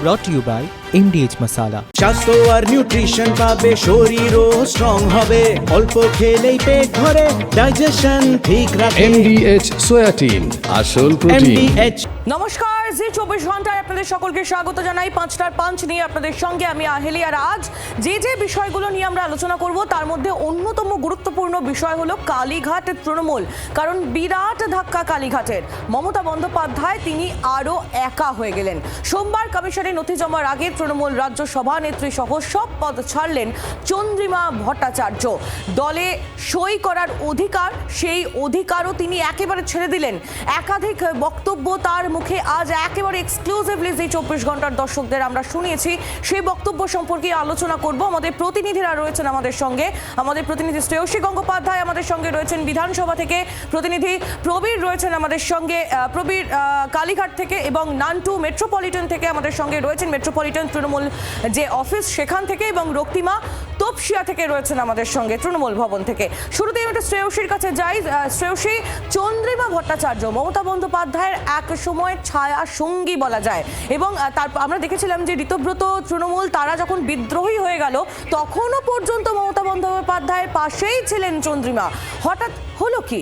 brought to you by MDH Masala. স্বাস্থ্য আর nutrition পাবে, শরীরও স্ট্রং হবে, অল্প খেলেই পেট ভরে, ডাইজেশন ঠিক রাখে। MDH সোয়াটিন, আসল প্রোটিন। MDH নমস্কার, জি 24 ঘন্টায় আপনাদের সকলকে স্বাগত জানাই। 5টার পাঞ্চ নিয়ে আপনাদের সঙ্গে আমি আহেলি। আর আজ যে বিষয়গুলো নিয়ে আমরা আলোচনা করব তার মধ্যে অন্যতম গুরুত্বপূর্ণ বিষয় হলো কালীঘাট তৃণমূল। কারণ বিরাট ধাক্কা কালীঘাটের। মমতা বন্দ্যোপাধ্যায় তিনি আরও একা হয়ে গেলেন। সোমবার কমিশনে নথি জমার আগে তৃণমূল রাজ্য সভানেত্রী সহ সব পদ ছাড়লেন চন্দ্রিমা ভট্টাচার্য। দলে সই করার অধিকার, সেই অধিকারও তিনি একেবারে ছেড়ে দিলেন। একাধিক বক্তব্য তার মুখে আজ একেবারে এক্সক্লুসিভলি যে 24 ঘন্টার দর্শকদের আমরা শুনিয়েছি, সেই বক্তব্য সম্পর্কে আলোচনা করব। আমাদের প্রতিনিধিরা রয়েছেন আমাদের সঙ্গে। আমাদের প্রতিনিধি শ্রেয়সী গঙ্গোপাধ্যায় আমাদের সঙ্গে রয়েছেন বিধানসভা থেকে, প্রতিনিধি প্রবীর রয়েছেন আমাদের সঙ্গে, প্রবীর কালীঘাট থেকে, এবং নান্টু মেট্রোপলিটন থেকে আমাদের সঙ্গে রয়েছেন, মেট্রোপলিটন তৃণমূল যে অফিস সেখান থেকে, এবং রক্তিমা তপসিয়া থেকে রয়েছেন আমাদের সঙ্গে তৃণমূল ভবন থেকে। শুরুতেই আমি একটু শ্রেয়সীর কাছে যাই। শ্রেয়সী, চন্দ্রিমা ভট্টাচার্য মমতা বন্দ্যোপাধ্যায়ের এক সময় ছায়া সঙ্গী বলা যায়, এবং তারপর আমরা দেখেছিলাম যে ঋতব্রত তৃণমূল তারা যখন বিদ্রোহী হয়ে গেল তখনও পর্যন্ত মমতা বন্দ্যোপাধ্যায়ের পাশেই ছিলেন চন্দ্রিমা। হঠাৎ হলো কি?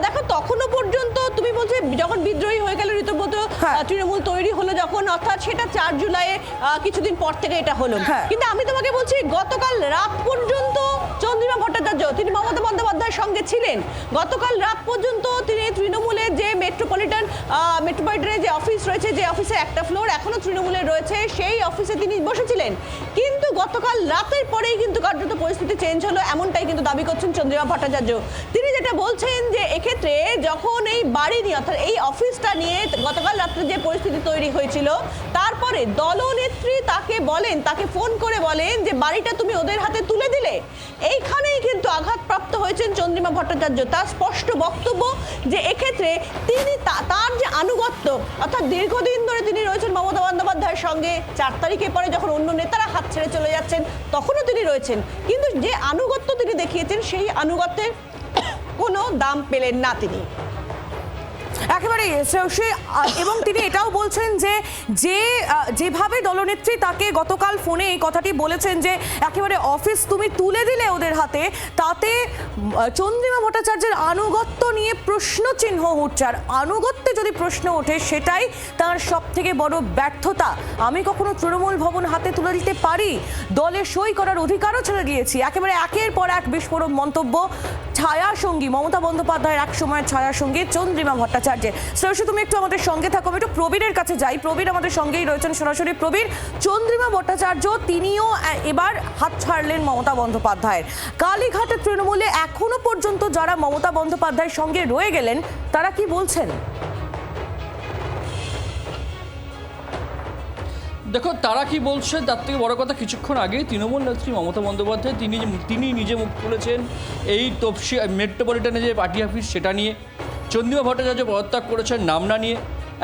দেখো, তখনও পর্যন্ত তুমি বলছো যখন বিদ্রোহী হয়ে গেল ঋতব্রত, তৃণমূল তৈরি হলো যখন, অর্থাৎ সেটা 4 জুলাই কিছুদিন পর থেকে এটা হলো। কিন্তু আমি তোমাকে বলছি গতকাল রাত পর্যন্ত চন্দ্রিমা ভট্টাচার্য তিনি মমতা বন্দ্যোপাধ্যায়ের সঙ্গে ছিলেন। গতকাল রাত পর্যন্ত তিনি তৃণমূলের যে মেট্রোপলিটনের যে অফিস রয়েছে, যে অফিসে একটা ফ্লোর এখনো তৃণমূলের রয়েছে, সেই অফিসে তিনি বসেছিলেন। কিন্তু গতকাল রাতের পরেই কিন্তু কার্যত পরিস্থিতি চেঞ্জ হলো, এমনটাই কিন্তু দাবি করছেন চন্দ্রিমা ভট্টাচার্য। তিনি যেটা বলছেন যে এক্ষেত্রে যখন এই বাড়ি নিয়ে, অর্থাৎ এই অফিসটা নিয়ে গতকাল রাত্রে যে পরিস্থিতি তৈরি হয়েছিল, তারপরে দলনেত্রী তাকে ফোন করে বলেন যে বাড়িটা তুমি ওদের হাতে তুলে দিলে। এইখানেই কিন্তু আঘাতপ্রাপ্ত হয়েছেন চন্দ্রিমা ভট্টাচার্য। তার স্পষ্ট বক্তব্য যে এক্ষেত্রে তিনি তার যে আনুগত্য, অর্থাৎ দীর্ঘদিন ধরে তিনি রয়েছেন মমতা বন্দ্যোপাধ্যায়ের সঙ্গে, 4 তারিখে পরে যখন অন্য নেতারা হাত ছেড়ে চলে যাচ্ছেন তখনও তিনি রয়েছেন, কিন্তু যে আনুগত্য তিনি দেখিয়েছেন সেই আনুগত্যের কোনো দাম পেলেন না তিনি। একেবারে এবং তিনি এটাও বলছেন যে যেভাবে দলনেত্রী তাকে গতকাল ফোনে এই কথাটি বলেছেন যে একেবারে অফিস তুমি তুলে দিলে ওদের হাতে, তাতে চন্দ্রিমা ভট্টাচার্যের আনুগত্য নিয়ে প্রশ্ন চিহ্ন উঠছে। আর আনুগত্যে যদি প্রশ্ন ওঠে সেটাই তার সব থেকে বড় ব্যর্থতা। আমি কখনো তৃণমূল ভবন হাতে তুলে দিতে পারি? দলে সই করার অধিকারও ছেড়ে দিয়েছি। একেবারে একের পর এক বিস্ফোরক মন্তব্য। ছায়া সঙ্গী মমতা বন্দ্যোপাধ্যায়ের এক সময় ছায়া সঙ্গী চন্দ্রিমা ভট্টাচার্য। শ্রেয়সী, তুমি একটু আমাদের সঙ্গে থাকো। আমি একটু প্রবীরের কাছে যাই। প্রবীর আমাদের সঙ্গেই রয়েছেন সরাসরি। প্রবীর, চন্দ্রিমা ভট্টাচার্য তিনিও এবার হাত ছাড়লেন মমতা বন্দ্যোপাধ্যায়ের। কালীঘাটের তৃণমূলে এখনো পর্যন্ত যারা মমতা বন্দ্যোপাধ্যায়ের সঙ্গে রয়ে গেলেন তারা কি বলছেন? দেখো, তারা কি বলছে তার থেকে বড় কথা, কিছুক্ষণ আগে তৃণমূল নেত্রী মমতা বন্দ্যোপাধ্যায় তিনি নিজে মুখ খুলেছেন এই তপসিয়া মেট্রোপলিটনে যে পার্টি অফিস সেটা নিয়ে। চন্দ্রিমা ভট্টাচার্য পদত্যাগ করেছেন নাম না নিয়ে।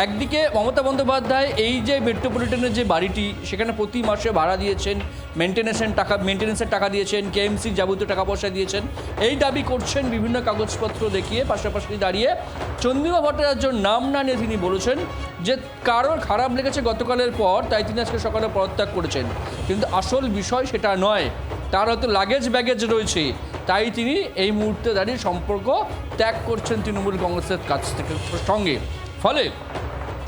একদিকে মমতা বন্দ্যোপাধ্যায় এই যে মেট্রোপলিটনের যে বাড়িটি, সেখানে প্রতি মাসে ভাড়া দিয়েছেন, মেনটেন্যান্সের টাকা দিয়েছেন, কেএমসির যাবতীয় টাকা পয়সা দিয়েছেন, এই দাবি করছেন বিভিন্ন কাগজপত্র দেখিয়ে। পাশাপাশি দাঁড়িয়ে চন্দ্রিমা ভট্টাচার্যর নাম না নিয়ে তিনি বলেছেন যে কারোর খারাপ লেগেছে গতকালের পর, তাই তিনি আজকে সকালে পদত্যাগ করেছেন। কিন্তু আসল বিষয় সেটা নয়, তার হয়তো ব্যাগেজ রয়েছে, তাই তিনি এই মুহূর্তে দাঁড়িয়ে সম্পর্ক ত্যাগ করছেন তৃণমূল কংগ্রেসের সঙ্গে। ফলে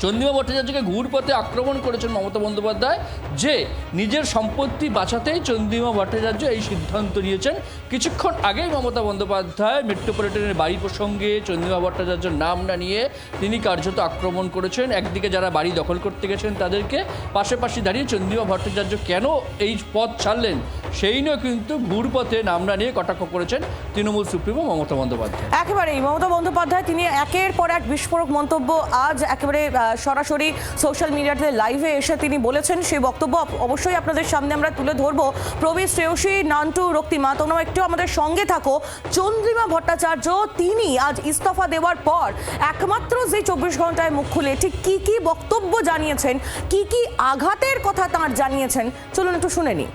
চন্দ্রিমা ভট্টাচার্যকে ঘুরপথে আক্রমণ করেছেন মমতা বন্দ্যোপাধ্যায়, যে নিজের সম্পত্তি বাঁচাতেই চন্দ্রিমা ভট্টাচার্য এই সিদ্ধান্ত নিয়েছেন। কিছুক্ষণ আগেই মমতা বন্দ্যোপাধ্যায় মেট্রোপলিটনের বাড়ি প্রসঙ্গে চন্দ্রিমা ভট্টাচার্যর নাম না নিয়ে তিনি কার্যত আক্রমণ করেছেন। একদিকে যারা বাড়ি দখল করতে গেছেন তাদেরকে, পাশাপাশি দাঁড়িয়ে চন্দ্রিমা ভট্টাচার্য কেন এই পথ ছাড়লেন সেই নিয়ে কিন্তু ঘুরপথে নাম না নিয়ে কটাক্ষ করেছেন তৃণমূল সুপ্রিমো মমতা বন্দ্যোপাধ্যায়। একেবারেই মমতা বন্দ্যোপাধ্যায় তিনি একের পর এক বিস্ফোরক মন্তব্য আজ একেবারে সরাসরি সোশ্যাল মিডিয়াতে লাইভে এসে তিনি বলেছেন। সেই বক্তব্য অবশ্যই আপনাদের সামনে আমরা তুলে ধরবো। প্রবীর, শ্রেয়সী, নান্টু, রক্তিমা, তোমরা একটু আমাদের সঙ্গে থাকো। চন্দ্রিমা ভট্টাচার্য তিনি আজ ইস্তফা দেওয়ার পর একমাত্র যে 24 ঘন্টায় মুখ খুলে ঠিক কি বক্তব্য জানিয়েছেন, কি আঘাতের কথা তাঁর জানিয়েছেন, চলুন একটু শুনে নিই।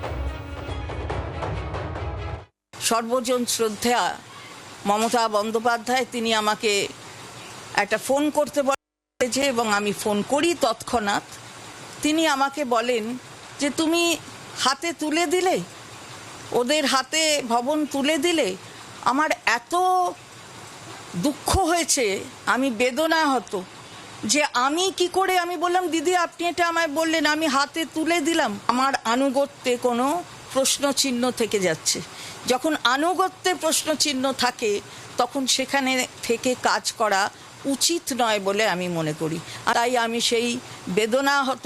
সর্বজন শ্রদ্ধা মমতা বন্দ্যোপাধ্যায় তিনি আমাকে একটা ফোন করতে বলেছে এবং আমি ফোন করি তৎক্ষণাৎ। তিনি আমাকে বলেন যে তুমি হাতে তুলে দিলে, ওদের হাতে ভবন তুলে দিলে। আমার এত দুঃখ হয়েছে, আমি বেদনাহত যে আমি কি করে। আমি বললাম দিদি আপনি এটা আমায় বললেন, আমি হাতে তুলে দিলাম। আমার আনুগত্যে কোনো প্রশ্নচিহ্ন থেকে যাচ্ছে। যখন আনুগত্যে প্রশ্নচিহ্ন থাকে তখন সেখানে থেকে কাজ করা উচিত নয় বলে আমি মনে করি। তাই আমি সেই বেদনাহত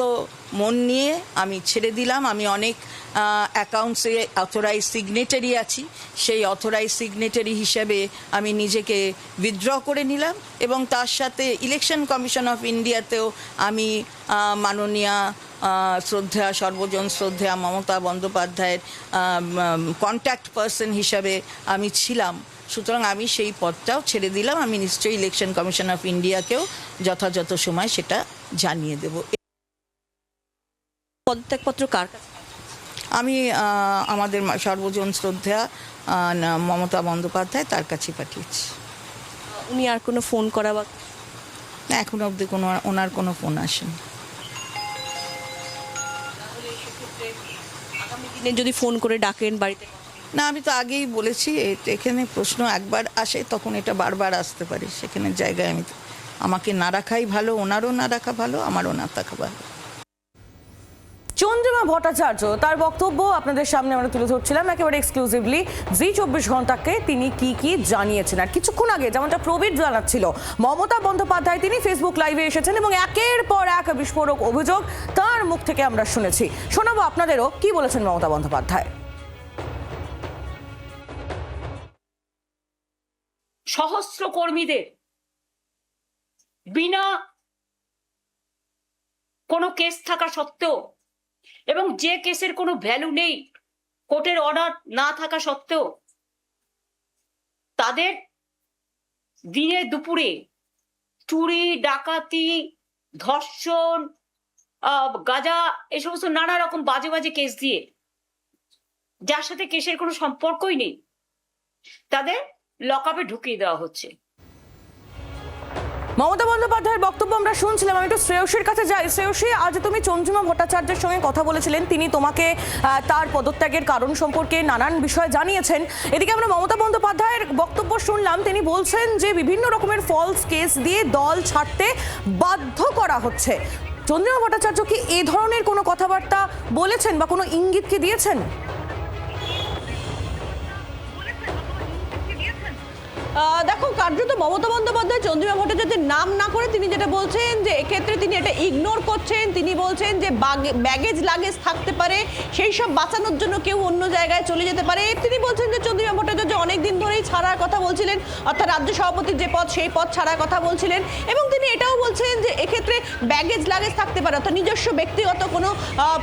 মন নিয়ে আমি ছেড়ে দিলাম। আমি অনেক অ্যাকাউন্টসে অথরাইজ সিগনেটারি আছি, সেই অথরাইজ সিগনেটারি হিসেবে আমি নিজেকে উইথড্র করে নিলাম এবং তার সাথে ইলেকশন কমিশন অফ ইন্ডিয়াতেও আমি মাননীয়া শ্রদ্ধেয়া সর্বজন শ্রদ্ধেয়া মমতা বন্দ্যোপাধ্যায়ের কন্ট্যাক্ট পার্সন হিসাবে আমি ছিলাম। সুতরাং আমি সেই পদটাও ছেড়ে দিলাম। আমি নিশ্চয়ই ইলেকশন কমিশন অফ ইন্ডিয়াকেও যথাযথ সময় সেটা জানিয়ে দেব। পদত্যাগপত্র কার কাছে? আমি আমাদের সর্বজন শ্রদ্ধেয়া মমতা বন্দ্যোপাধ্যায় তার কাছে পাঠিয়েছি। উনি আর কোনো ফোন করা বা এখনো অবধি ওনার কোনো ফোন আসেনি। আগামী দিনে যদি ফোন করে ডাকেন বাড়িতে? না, আমি তো আগেই বলেছি এখানে প্রশ্ন একবার আসে তখন এটা বারবার আসতে পারে। সেখানে জায়গায় আমাকে না রাখাই ভালো, ওনারও না রাখা ভালো, আমারও না থাকা ভালো। চন্দ্রিমা ভট্টাচার্য তার বক্তব্য আপনাদের সামনে আমরা তুলে ধরছিলাম একেবারে এক্সক্লুসিভলি। জি 24 ঘন্টাকে তিনি কি জানিয়েছেন। আর কিছুক্ষণ আগে যেমনটা প্রবীর জানাচ্ছিল, মমতা বন্দ্যোপাধ্যায় তিনি ফেসবুক লাইভে এসেছেন এবং একের পর এক বিস্ফোরক অভিযোগ তার মুখ থেকে আমরা শুনেছি। শোনাবো আপনাদেরও কি বলেছেন মমতা বন্দ্যোপাধ্যায়। সহস্র কর্মীদের বিনা কোনো কেস থাকা সত্ত্বেও এবং যে কেসের কোনো ভ্যালু নেই, কোর্টের অর্ডার না থাকা সত্ত্বেও তাদের দিনে দুপুরে চুরি, ডাকাতি, ধর্ষণ, গাঁজা এই সমস্ত নানা রকম বাজে বাজে কেস দিয়ে, যার সাথে কেসের কোনো সম্পর্কই নেই, তাদের লকআপে ঢুকিয়ে দেওয়া হচ্ছে। মমতা বন্দ্যোপাধ্যায়ের বক্তব্য আমরা শুনছিলাম। আমি একটু শ্রেয়সীর কাছে যাই। শ্রেয়সী, আজ তুমি চন্দ্রিমা ভট্টাচার্যের সঙ্গে কথা বলেছিলেন, তিনি তোমাকে তার পদত্যাগের কারণ সম্পর্কে নানান বিষয় জানিয়েছেন। এদিকে আমরা মমতা বন্দ্যোপাধ্যায়ের বক্তব্য শুনলাম, তিনি বলছেন যে বিভিন্ন রকমের ফলস কেস দিয়ে দল ছাড়তে বাধ্য করা হচ্ছে। চন্দ্রিমা ভট্টাচার্য কি এ ধরনের কোনো কথাবার্তা বলেছেন বা কোনো ইঙ্গিত কি দিয়েছেন? দেখো, কার্যত মমতা বন্দ্যোপাধ্যায় চন্দ্রিমা ভট্টাচার্যের নাম না করে তিনি যেটা বলছেন যে এক্ষেত্রে তিনি এটা ইগনোর করছেন। তিনি বলছেন যে ব্যাগেজ লাগেজ থাকতে পারে, সেই সব বাঁচানোর জন্য কেউ অন্য জায়গায় চলে যেতে পারে। তিনি বলছেন যে চন্দ্রিমা ভট্টাচার্য অনেকদিন ধরেই ছাড়ার কথা বলছিলেন, অর্থাৎ রাজ্য সভাপতির যে পদ সেই পদ ছাড়ার কথা বলছিলেন। এবং তিনি এটাও বলছেন যে এক্ষেত্রে ব্যাগেজ লাগেজ থাকতে পারে, অর্থাৎ নিজস্ব ব্যক্তিগত কোনো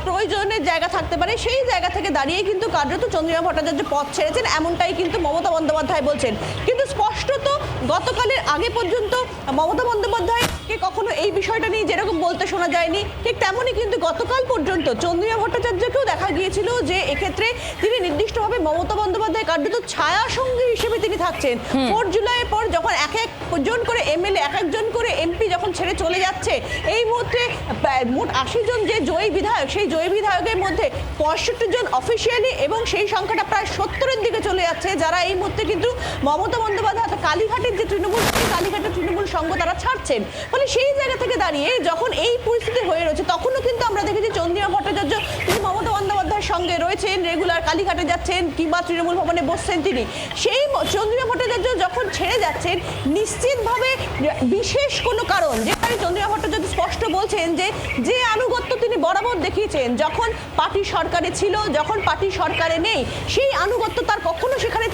প্রয়োজনের জায়গা থাকতে পারে। সেই জায়গা থেকে দাঁড়িয়ে কিন্তু কার্যত চন্দ্রিমা ভট্টাচার্য পদ ছেড়েছেন, এমনটাই কিন্তু মমতা বন্দ্যোপাধ্যায় বলছেন। কিন্তু স্পষ্টত গতকালের আগে পর্যন্ত মমতা বন্দ্যোপাধ্যায়কে কখনো এই বিষয়টা নিয়ে যেরকম বলতে শোনা যায়নি, ঠিক তেমনই কিন্তু গতকাল পর্যন্ত চন্দ্রিমা ভট্টাচার্যকেও দেখা গিয়েছিল যে এক্ষেত্রে তিনি নির্দিষ্টভাবে মমতা বন্দ্যোপাধ্যায় কার্যত ছায়া সঙ্গী হিসেবে তিনি থাকছেন। 4 জুলাইয়ের পর যখন এক একজন করে এমএলএ, এক একজন করে এমপি যখন ছেড়ে চলে যাচ্ছে, এই মুহূর্তে মোট 80 জন যে জয়ী বিধায়ক, সেই জয়ী বিধায়কের মধ্যে 65 জন অফিসিয়ালি এবং সেই সংখ্যাটা প্রায় 70-এর দিকে চলে যাচ্ছে, যারা এই মুহূর্তে কিন্তু মমতা বন্দ্যোপাধ্যায় কালীঘাটের যে তৃণমূল, কালীঘাটের তৃণমূল সংঘ তারা ছাড়ছেন। ফলে সেই জায়গা থেকে দাঁড়িয়ে যখন এই পরিস্থিতি হয়ে রয়েছে, তখনও কিন্তু আমরা দেখেছি চন্দ্রিমা ভট্টাচার্য তিনি মমতা বন্দ্যোপাধ্যায়ের সঙ্গে রয়েছেন, রেগুলার কালীঘাটে যাচ্ছেন কিংবা তৃণমূল ভবনে বসছেন তিনি। সেই চন্দ্রিমা ভট্টাচার্য যখন ছেড়ে যাচ্ছেন, নিশ্চিতভাবে বিশেষ কোনো কারণ, যেখানে চন্দ্রিমা ভট্টাচার্য স্পষ্ট বলছেন যে আনুগত্য তিনি বরাবর দেখিয়েছেন যখন পার্টি সরকারে ছিল, যখন পার্টি সরকারে নেই, সেই আনুগত্য তার কখনো সেখানে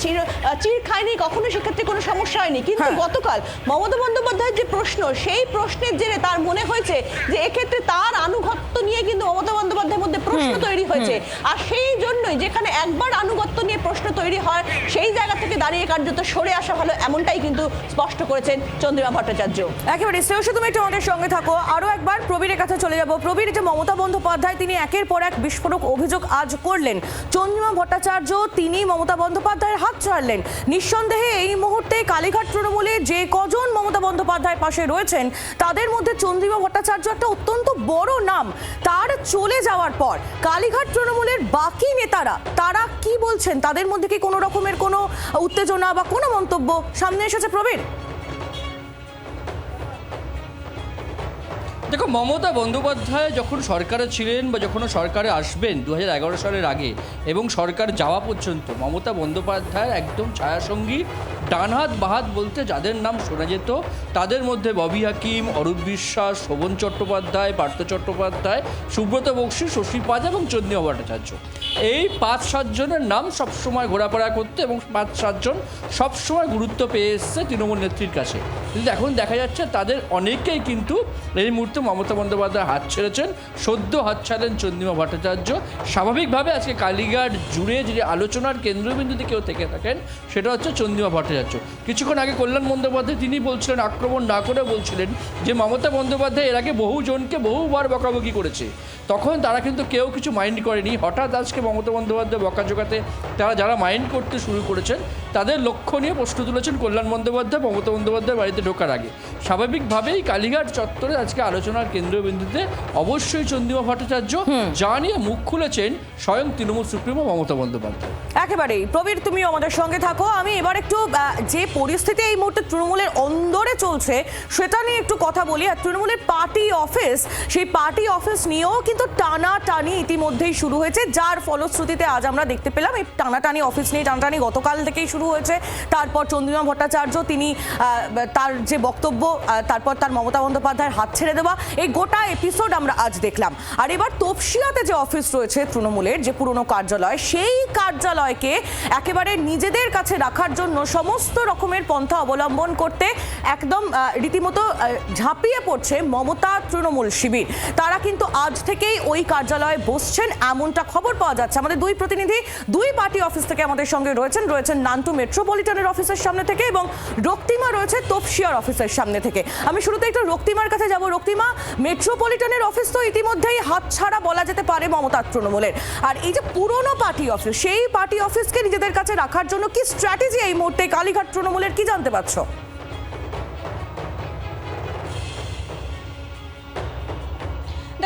চির খায়নি, কখনো সেক্ষেত্রে কোনো সমস্যা হয়নি। কিন্তু গতকাল মমতা বন্দ্যোপাধ্যায়ের যে প্রশ্ন, সেই প্রশ্নের জেরে তার মনে হয়েছে যে এক্ষেত্রে তার আনুগত্য নিয়ে কিন্তু মমতা বন্দ্যোপাধ্যায়ের মধ্যে প্রশ্ন তৈরি হয়েছে। আর সেই জন্যই যেখানে একবার আনুগত্য নিয়ে প্রশ্ন তৈরি হয়, সেই জায়গা থেকে দাঁড়িয়ে কার্যত সরে আসা ভালো, এমনটাই কিন্তু স্পষ্ট করেছেন চন্দ্রিমা ভট্টাচার্য। একেবারে শ্রেয়সী, তুমি একটু আমাদের সঙ্গে থাকো। আরো একবার প্রবীরের কাছে চলে যাব। প্রবীর, যে মমতা বন্দ্যোপাধ্যায় তিনি একের পর এক বিস্ফোরক অভিযোগ আজ করলেন, চন্দ্রিমা ভট্টাচার্য তিনি মমতা বন্দ্যোপাধ্যায়ের হাত হাত ছাড়লেন। নিঃসন্দেহে এই মুহূর্তে কালীঘাট তৃণমূলে যে কজন মমতা বন্দ্যোপাধ্যায়ের পাশে রয়েছেন তাদের মধ্যে চন্দ্রিমা ভট্টাচার্য একটা অত্যন্ত বড় নাম। তার চলে যাওয়ার পর কালীঘাট তৃণমূলের বাকি নেতারা তারা কি বলছেন, তাদের মধ্যে কি কোনো রকমের কোনো উত্তেজনা বা কোনো মন্তব্য সামনে এসেছে প্রবীর? দেখো, মমতা বন্দ্যোপাধ্যায় যখন সরকারে ছিলেন বা যখন সরকারে আসবেন 2011 সালের আগে এবং সরকার যাওয়া পর্যন্ত মমতা বন্দ্যোপাধ্যায়ের একদম ছায়াসঙ্গী ডানহাত বাহাত বলতে যাদের নাম শোনা যেত তাদের মধ্যে ববি হাকিম, অরূপ বিশ্বাস, শোভন চট্টোপাধ্যায়, পার্থ চট্টোপাধ্যায়, সুব্রত বক্সী, শশী পাজ এবং চন্দ্রিমা ভট্টাচার্য। এই 5-7 জনের নাম সবসময় ঘোরাফেরা করতে এবং 5-7 জন সবসময় গুরুত্ব পেয়ে এসছে তৃণমূল নেত্রীর কাছে। কিন্তু এখন দেখা যাচ্ছে তাদের অনেকেই কিন্তু এই মুহূর্তে মমতা বন্দ্যোপাধ্যায় হাত ছেড়েছেন, সদ্য হাত ছাড়লেন চন্দ্রিমা ভট্টাচার্য। স্বাভাবিকভাবে আজকে কালীঘাট জুড়ে যে আলোচনার কেন্দ্রবিন্দুতে কেউ থেকে থাকেন সেটা হচ্ছে চন্দ্রিমা ভট্টাচার্য। কিছুক্ষণ আগে কল্যাণ বন্দ্যোপাধ্যায় তিনি বলছিলেন, আক্রমণ না করে বলছিলেন যে মমতা বন্দ্যোপাধ্যায় এর আগে বহুজনকে বহুবার বকাবকি করেছে, তখন তারা কিন্তু কেউ কিছু মাইন্ড করেনি। হঠাৎ আজকে মমতা বন্দ্যোপাধ্যায় বকাঝকাতে তারা যারা মাইন্ড করতে শুরু করেছেন তাদের লক্ষ্য নিয়ে প্রশ্ন তুলেছেন কল্যাণ বন্দ্যোপাধ্যায় মমতা বন্দ্যোপাধ্যায়ের বাড়িতে ঢোকার আগে। স্বাভাবিকভাবেই কালীঘাট চত্বরে আজকে আলোচনার কেন্দ্রবিন্দুতে অবশ্যই চন্দ্রিমা ভট্টাচার্য, যা নিয়ে মুখ খুলেছেন স্বয়ং তৃণমূল সুপ্রিমো মমতা বন্দ্যোপাধ্যায়। একেবারেই প্রবীর, তুমিও আমাদের সঙ্গে থাকো। আমি এবার একটু যে পরিস্থিতি এই মুহূর্তে তৃণমূলের অন্দরে চলছে সেটা নিয়ে একটু কথা বলি। আর তৃণমূলের পার্টি অফিস, সেই পার্টি অফিস নিয়েও কিন্তু টানাটানি ইতিমধ্যেই শুরু হয়েছে, যার ফলশ্রুতিতে আজ আমরা দেখতে পেলাম এই টানাটানি অফিস নিয়ে টানাটানি গতকাল থেকেই শুরু হয়েছে। তারপর চন্দ্রিমা ভট্টাচার্য তিনি তার যে বক্তব্য, তারপর তার মমতা বন্দ্যোপাধ্যায়ের হাত ছেড়ে দেওয়া, এই গোটা এপিসোড আমরা আজ দেখলাম। আর এবার তপসিয়াতে যে অফিস রয়েছে তৃণমূলের, যে পুরনো কার্যালয়, সেই কার্যালয়কে একেবারে নিজেদের কাছে রাখার জন্য সমস্ত রকমের পন্থা অবলম্বন করতে একদম রীতিমতো ঝাঁপিয়ে পড়ছে মমতা তৃণমূল শিবির। তারা কিন্তু আজ থেকেই ওই কার্যালয়ে বসছেন এমনটা খবর পাওয়া যাচ্ছে। আমাদের দুই প্রতিনিধি দুই পার্টি অফিস থেকে আমাদের সঙ্গে রয়েছেন নান্টু মেট্রোপলিটনের অফিসের সামনে থেকে এবং রক্তিমা রয়েছে তপসিয়ার অফিসের সামনে থেকে। আমি শুরুতে একটু রক্তিমার কাছে যাব। রক্তিমা, মেট্রোপলিটনের অফিস তো ইতিমধ্যেই হাতছাড়া বলা যেতে পারে মমতা তৃণমূলের, আর এই যে পুরনো পার্টি অফিস, সেই পার্টি অফিসকে নিজেদের কাছে রাখার জন্য কি স্ট্র্যাটেজি এই মুহূর্তে কালীঘাট তৃণমূলের, কি জানতে পারছো?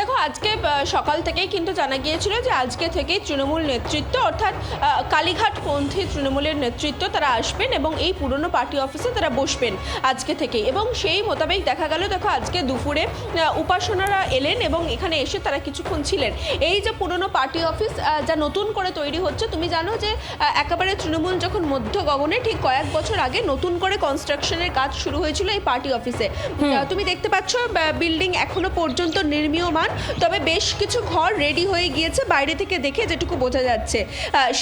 দেখো, আজকে সকাল থেকেই কিন্তু জানা গিয়েছিল যে আজকে থেকেই তৃণমূল নেতৃত্ব অর্থাৎ কালীঘাটপন্থী তৃণমূলের নেতৃত্ব তারা আসবেন এবং এই পুরনো পার্টি অফিসে তারা বসবেন আজকে থেকে। এবং সেই মোতাবেক দেখা গেল, দেখো আজকে দুপুরে উপাসনারা এলেন এবং এখানে এসে তারা কিছুক্ষণ ছিলেন। এই যে পুরনো পার্টি অফিস যা নতুন করে তৈরি হচ্ছে, তুমি জানো যে একেবারে তৃণমূল যখন মধ্য গগনে ঠিক কয়েক বছর আগে নতুন করে কনস্ট্রাকশনের কাজ শুরু হয়েছিল এই পার্টি অফিসে। তুমি দেখতে পাচ্ছ বিল্ডিং এখনো পর্যন্ত নির্মীয়মান, তবে বেশ কিছু ঘর রেডি হয়ে গিয়েছে বাইরে থেকে দেখে যেটুকু বোঝা যাচ্ছে।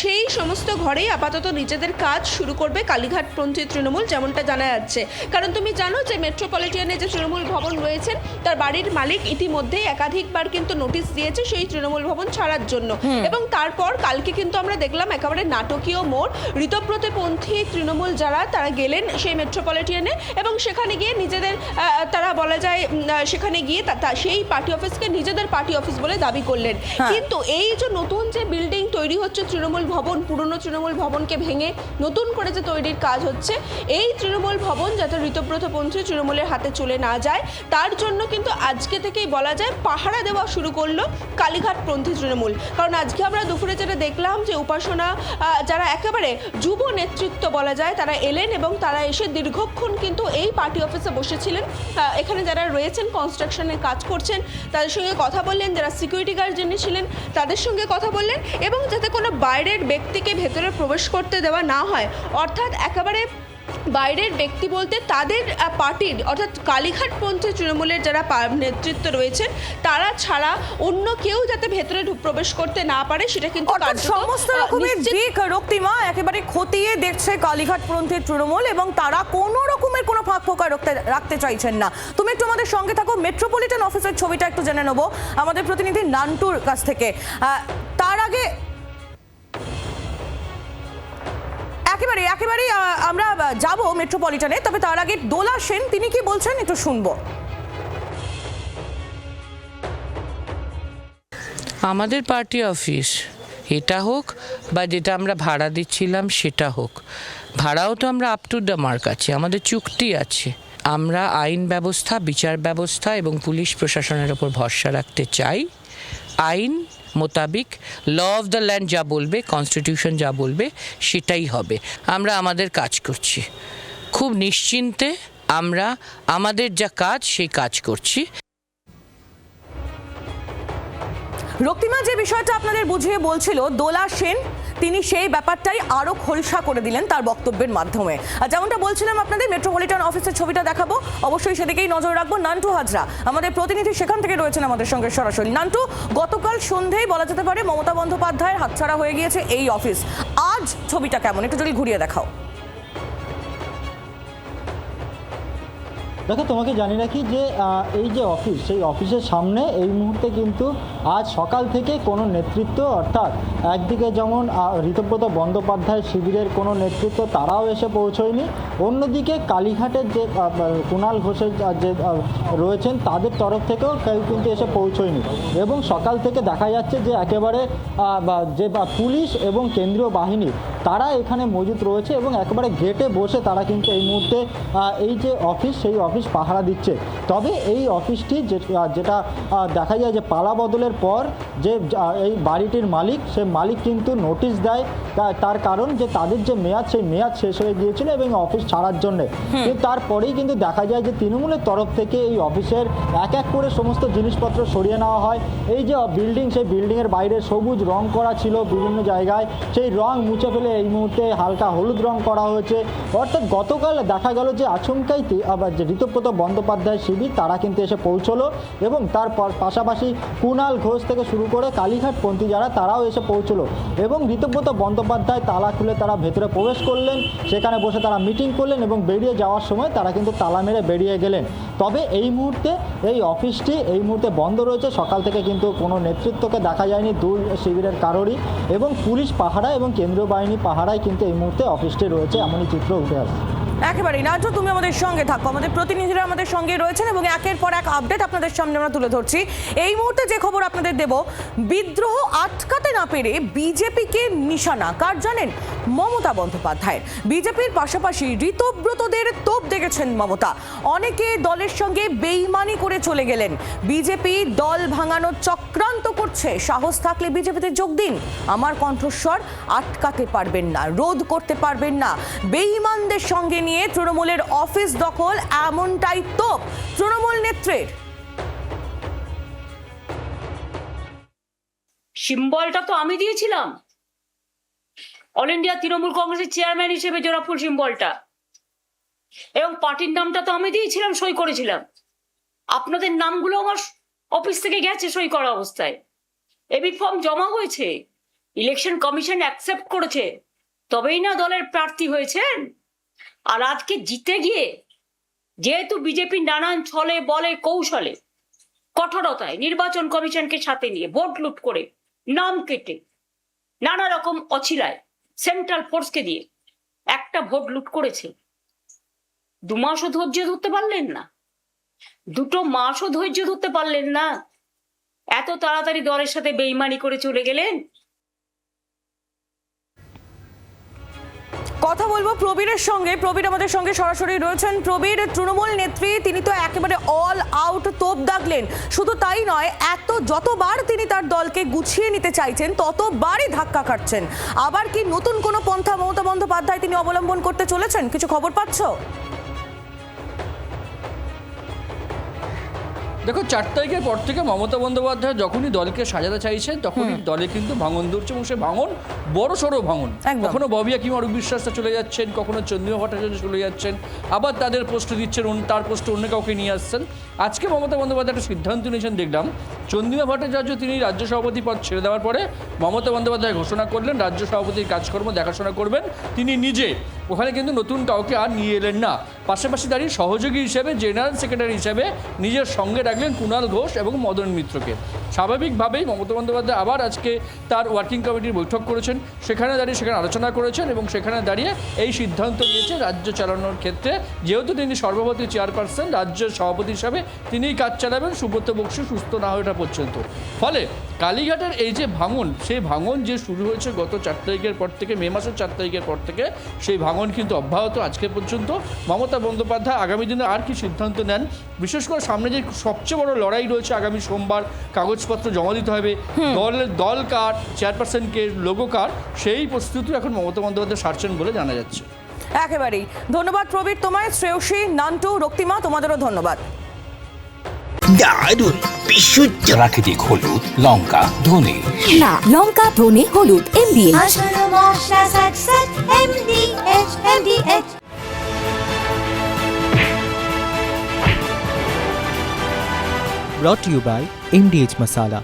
সেই সমস্ত ঘরেই আপাতত নিজেদের কাজ শুরু করবে কালীঘাটপন্থী তৃণমূল, যেমনটা জানা যাচ্ছে। কারণ তুমি জানো যে মেট্রোপলিটনে যে তৃণমূল ভবন রয়েছেন তার বাড়ির মালিক ইতিমধ্যেই একাধিকবার কিন্তু নোটিশ দিয়েছে সেই তৃণমূল ভবন ছাড়ার জন্য। এবং তারপর কালকে কিন্তু আমরা দেখলাম একেবারে নাটকীয় মোড়, ঋতব্রতপন্থী তৃণমূল যারা তারা গেলেন সেই মেট্রোপলিটনে এবং সেখানে গিয়ে নিজেদের তারা বলা যায় সেখানে গিয়ে সেই পার্টি অফিসকে নিজেদের পার্টি অফিস বলে দাবি করলেন। কিন্তু এই যে নতুন যে বিল্ডিং তৈরি হচ্ছে তৃণমূল ভবন, পুরনো তৃণমূল ভবনকে ভেঙে নতুন করে যে তৈরির কাজ হচ্ছে, এই তৃণমূল ভবন যাতে ঋতব্রতপন্থী তৃণমূলের হাতে চলে না যায় তার জন্য কিন্তু আজকে থেকেই বলা যায় পাহারা দেওয়া শুরু করলো কালীঘাটপন্থী তৃণমূল। কারণ আজকে আমরা দুপুরে যেটা দেখলাম যে উপাসনা যারা একেবারে যুব নেতৃত্ব বলা যায় তারা এলেন এবং তারা এসে দীর্ঘক্ষণ কিন্তু এই পার্টি অফিসে বসেছিলেন। এখানে যারা রয়েছেন কনস্ট্রাকশনের কাজ করছেন তাদের সঙ্গে কথা বললেন, যারা সিকিউরিটি গার্ড যিনি ছিলেন তাদের সঙ্গে কথা বললেন এবং যাতে কোনো বাইরের ব্যক্তিকে ভেতরে প্রবেশ করতে দেওয়া না হয়, অর্থাৎ একেবারে বাইরের ব্যক্তি বলতে তাদের পার্টির অর্থাৎ কালীঘাটপন্থী তৃণমূলের যারা নেতৃত্ব রয়েছেন তারা ছাড়া অন্য কেউ যাতে ভেতরে প্রবেশ করতে না পারে সেটা কিন্তু সমস্ত রকমের দিক রক্তিমা একেবারে খতিয়ে দেখছে কালীঘাটপন্থী তৃণমূল এবং তারা কোনো রকমের কোনো ফাঁক ফোকর রাখতে চাইছেন না। তুমি একটু আমাদের সঙ্গে থাকো, মেট্রোপলিটন অফিসের ছবিটা একটু জেনে নেবো আমাদের প্রতিনিধি নান্টুর কাছ থেকে। তার আগে একেবারেই আমরা যাব মেট্রোপলিটনে, তবে তার আগে দোলা সেন তিনি কি বলছেন একটু শুনবো। আমাদের পার্টি অফিস এটা হোক বা যেটা আমরা ভাড়া দিচ্ছিলাম সেটা হোক, ভাড়াও তো আমরা আপ টু দ্য মার্ক আছে, আমাদের চুক্তি আছে। আমরা আইন ব্যবস্থা, বিচার ব্যবস্থা এবং পুলিশ প্রশাসনের ওপর ভরসা রাখতে চাই। আইন মোতাবিক ল অফ দ্য ল্যান্ড যা বলবে, কনস্টিটিউশন যা বলবে সেটাই হবে। আমরা আমাদের কাজ করছি খুব নিশ্চিন্তে, আমরা আমাদের যা কাজ সেই কাজ করছি। রক্তিমা যে বিষয়টা আপনাদের বুঝিয়ে বলছিল দোলা সেন, তিনি সেই ব্যাপারটাই আরো খোলসা করে দিলেন তার বক্তব্যের মাধ্যমে। আর যেমনটা বলছিলাম আপনাদের মেট্রোপলিটন অফিসের ছবিটা দেখাবো, অবশ্যই সেদিকেই নজর রাখবো। নান্টু হাজরা আমাদের প্রতিনিধি সেখান থেকে রয়েছেন আমাদের সঙ্গে সরাসরি। নান্টু, গতকাল সন্ধ্যেই বলা যেতে পারে মমতা বন্দ্যোপাধ্যায়ের হাতছাড়া হয়ে গিয়েছে এই অফিস, আজ ছবিটা কেমন একটু যদি ঘুরিয়ে দেখাও। দেখো, তোমাকে জানি রাখি যে এই যে অফিস, সেই অফিসের সামনে এই মুহূর্তে কিন্তু আজ সকাল থেকে কোনো নেতৃত্ব, অর্থাৎ একদিকে যেমন ঋতব্রত বন্দ্যোপাধ্যায় শিবিরের কোনো নেতৃত্ব তারাও এসে পৌঁছয়নি, অন্যদিকে কালীঘাটের যে কুণাল ঘোষের যে রয়েছেন তাদের তরফ থেকেও কেউ কিন্তু এসে পৌঁছয়নি। এবং সকাল থেকে দেখা যাচ্ছে যে একেবারে যে পুলিশ এবং কেন্দ্রীয় বাহিনী তারা এখানে মজুত রয়েছে এবং একেবারে গেটে বসে তারা কিন্তু এই মুহূর্তে এই যে অফিস, সেই অফিস পাহারা দিচ্ছে। তবে এই অফিসটি যেটা দেখা যায় যে পালা বদলের পর যে এই বাড়িটির মালিক, সে মালিক কিন্তু নোটিশ দেয়, তার কারণ যে তাদের যে মেয়াদ, সেই মেয়াদ শেষ হয়ে গিয়েছিল এবং অফিস ছাড়ার জন্য। কিন্তু তারপরেই কিন্তু দেখা যায় যে তৃণমূলের তরফ থেকে এই অফিসের এক এক করে সমস্ত জিনিসপত্র সরিয়ে নেওয়া হয়। এই যে বিল্ডিং, সেই বিল্ডিংয়ের বাইরে সবুজ রং করা ছিল বিভিন্ন জায়গায়, সেই রং মুছে ফেলে এই মুহূর্তে হালকা হলুদ রং করা হয়েছে। অর্থাৎ গতকাল দেখা গেল যে আচমকাই আবার যে ঋতব্রত বন্দ্যোপাধ্যায় শিবির তারা কিন্তু এসে পৌঁছলো এবং তার পাশাপাশি কুণাল ঘোষ থেকে শুরু করে কালীঘাটপন্থী যারা, তারাও এসে পৌঁছলো এবং ঋতব্রত বন্দ্যোপাধ্যায় তালা খুলে তারা ভেতরে প্রবেশ করলেন, সেখানে বসে তারা মিটিং করলেন এবং বেরিয়ে যাওয়ার সময় তারা কিন্তু তালা মেরে বেরিয়ে গেলেন। তবে এই মুহূর্তে এই অফিসটি এই মুহূর্তে বন্ধ রয়েছে। সকাল থেকে কিন্তু কোনো নেতৃত্বকে দেখা যায়নি দূর শিবিরের কারোরই, এবং পুলিশ পাহারা এবং কেন্দ্রীয় বাহিনী পাহারায় কিন্তু এই মুহূর্তে অফিসটি রয়েছে, এমনই চিত্র উঠে আসছে। একেবারেই নাটু, তুমি আমাদের সঙ্গে থাকো, আমাদের প্রতিনিধিরা আমাদের সঙ্গে রয়েছেন এবং একের পর এক আপডেট আপনাদের সামনে আমরা তুলে ধরছি। এই মুহূর্তে যে খবর আপনাদের দেব, বিদ্রোহ আটকাতে না পেরে বিজেপিকে নিশানা কার জানেন? মমতা বন্দ্যোপাধ্যায়ের। বিজেপির পাশাপাশি ঋতব্রতদের তোপ দেখেছেন মমতা। অনেকে দলের সঙ্গে বেইমানি করে চলে গেলেন। বিজেপি দল ভাঙানোর চক্রান্ত করছে, সাহস থাকলে বিজেপিতে যোগ দিন। আমার কণ্ঠস্বর আটকাতে পারবেন না, রোধ করতে পারবেন না। বেইমানদের সঙ্গে নিয়ে তৃণমূলের অফিস দখল, এমনটাই তোপ তৃণমূল নেত্রীর। সিম্বলটা তো আমি দিয়েছিলাম, অল ইন্ডিয়া তৃণমূল কংগ্রেসের চেয়ারম্যান হিসেবে জোড়াফুল সিম্বলটা, এবং পার্টির নামটা তো আমি দিয়েছিলাম, সই করেছিলাম। আপনাদের নামগুলো আমার অফিস থেকে গেছে সই করা অবস্থায়, এবিট ফর্ম জমা হয়েছে, ইলেকশন কমিশন অ্যাকসেপ্ট করেছে, তবেই না দলের প্রার্থী হয়েছেন। আর আজকে জিতে গিয়ে যেহেতু বিজেপি নানান ছলে বলে কৌশলে কঠোরতায় নির্বাচন কমিশনকে সাথে নিয়ে ভোট লুট করে, নাম কেটে, নানা রকম অছিলায় সেন্ট্রাল ফোর্সকে দিয়ে একটা ভোট লুট করেছে। 2 মাসও ধৈর্য ধরতে পারলেন না, 2 মাসও ধৈর্য ধরতে পারলেন না, এত তাড়াতাড়ি দলের সাথে বেইমানি করে চলে গেলেন। কথা বলবো প্রবীরের সঙ্গে, প্রবীর আমাদের সঙ্গে সরাসরি রয়েছেন। প্রবীর, তৃণমূল নেত্রী তিনি তো একেবারে অল আউট তোপ দাগলেন। শুধু তাই নয়, যতবার তিনি তার দলকে গুছিয়ে নিতে চাইছেন ততবারই ধাক্কা খাচ্ছেন। আবার কি নতুন কোনো পন্থা মমতা বন্দ্যোপাধ্যায় তিনি অবলম্বন করতে চলেছেন? কিছু খবর পাচ্ছ? দেখো, 4 তারিখের পর থেকে মমতা বন্দ্যোপাধ্যায় যখনই দলকে সাজাতে চাইছেন তখনই দলে কিন্তু ভাঙন ধরছে, এবং সে ভাঙন বড় সড়ো ভাঙন। কখনো ববি হাকিম অরূপ বিশ্বাসটা চলে যাচ্ছেন, কখনো চন্দ্রিমা ভট্টাচার্য চলে যাচ্ছেন, আবার তাদের পোস্ট দিচ্ছেন, তার পোস্টে অন্য কাউকে নিয়ে আসছেন। আজকে মমতা বন্দ্যোপাধ্যায় একটা সিদ্ধান্ত নিয়েছেন দেখলাম, চন্দ্রিমা ভট্টাচার্য তিনি রাজ্য সভাপতি পদ ছেড়ে দেওয়ার পরে মমতা বন্দ্যোপাধ্যায় ঘোষণা করলেন রাজ্য সভাপতির কাজকর্ম দেখাশোনা করবেন তিনি নিজে। ওখানে কিন্তু নতুন কাউকে আর নিয়ে এলেন না। পাশাপাশি দাঁড়িয়ে সহযোগী হিসেবে জেনারেল সেক্রেটারি হিসেবে নিজের সঙ্গে রাখলেন কুণাল ঘোষ এবং মদন মিত্রকে। স্বাভাবিকভাবেই মমতা বন্দ্যোপাধ্যায় আবার আজকে তার ওয়ার্কিং কমিটির বৈঠক করেছেন, সেখানে আলোচনা করেছেন এবং সেখানে দাঁড়িয়ে এই সিদ্ধান্ত নিয়েছেন রাজ্য চালানোর ক্ষেত্রে, যেহেতু তিনি সর্বভারতী চেয়ারপারসন, রাজ্যের সভাপতি হিসাবে তিনিই কাজ চালাবেন সুব্রত বক্সী সুস্থ না হয়ে ওঠা পর্যন্ত। ফলে কালীঘাটের এই যে ভাঙন, সেই ভাঙন যে শুরু হয়েছে গত 4 তারিখের পর থেকে, মে মাসের 4 তারিখের পর থেকে, সেই ভাঙন কিন্তু অব্যাহত আজকে পর্যন্ত। মমতা বন্দ্যোপাধ্যায় আগামী দিনে আর কি সিদ্ধান্ত নেন, বিশেষ করে সামনে যে সবচেয়ে বড় লড়াই রয়েছে আগামী সোমবার, কাগজপত্র জমা দিতে হবে, দল কার, চেয়ারপারসনকে লোগো কার, সেই প্রস্তুতি এখন মমতা বন্দ্যোপাধ্যায় সারছেন বলে জানা যাচ্ছে। একেবারেই ধন্যবাদ প্রবীর তোমায়, শ্রেয়সী, নান্টু, রক্তিমা, তোমাদেরও ধন্যবাদ। দারুণ বিশুদ্ধ প্রাকৃতিক হলুদ, লঙ্কা, ধনে। না, লঙ্কা, ধনে, হলুদ, MDH। brought to you by MDH Masala.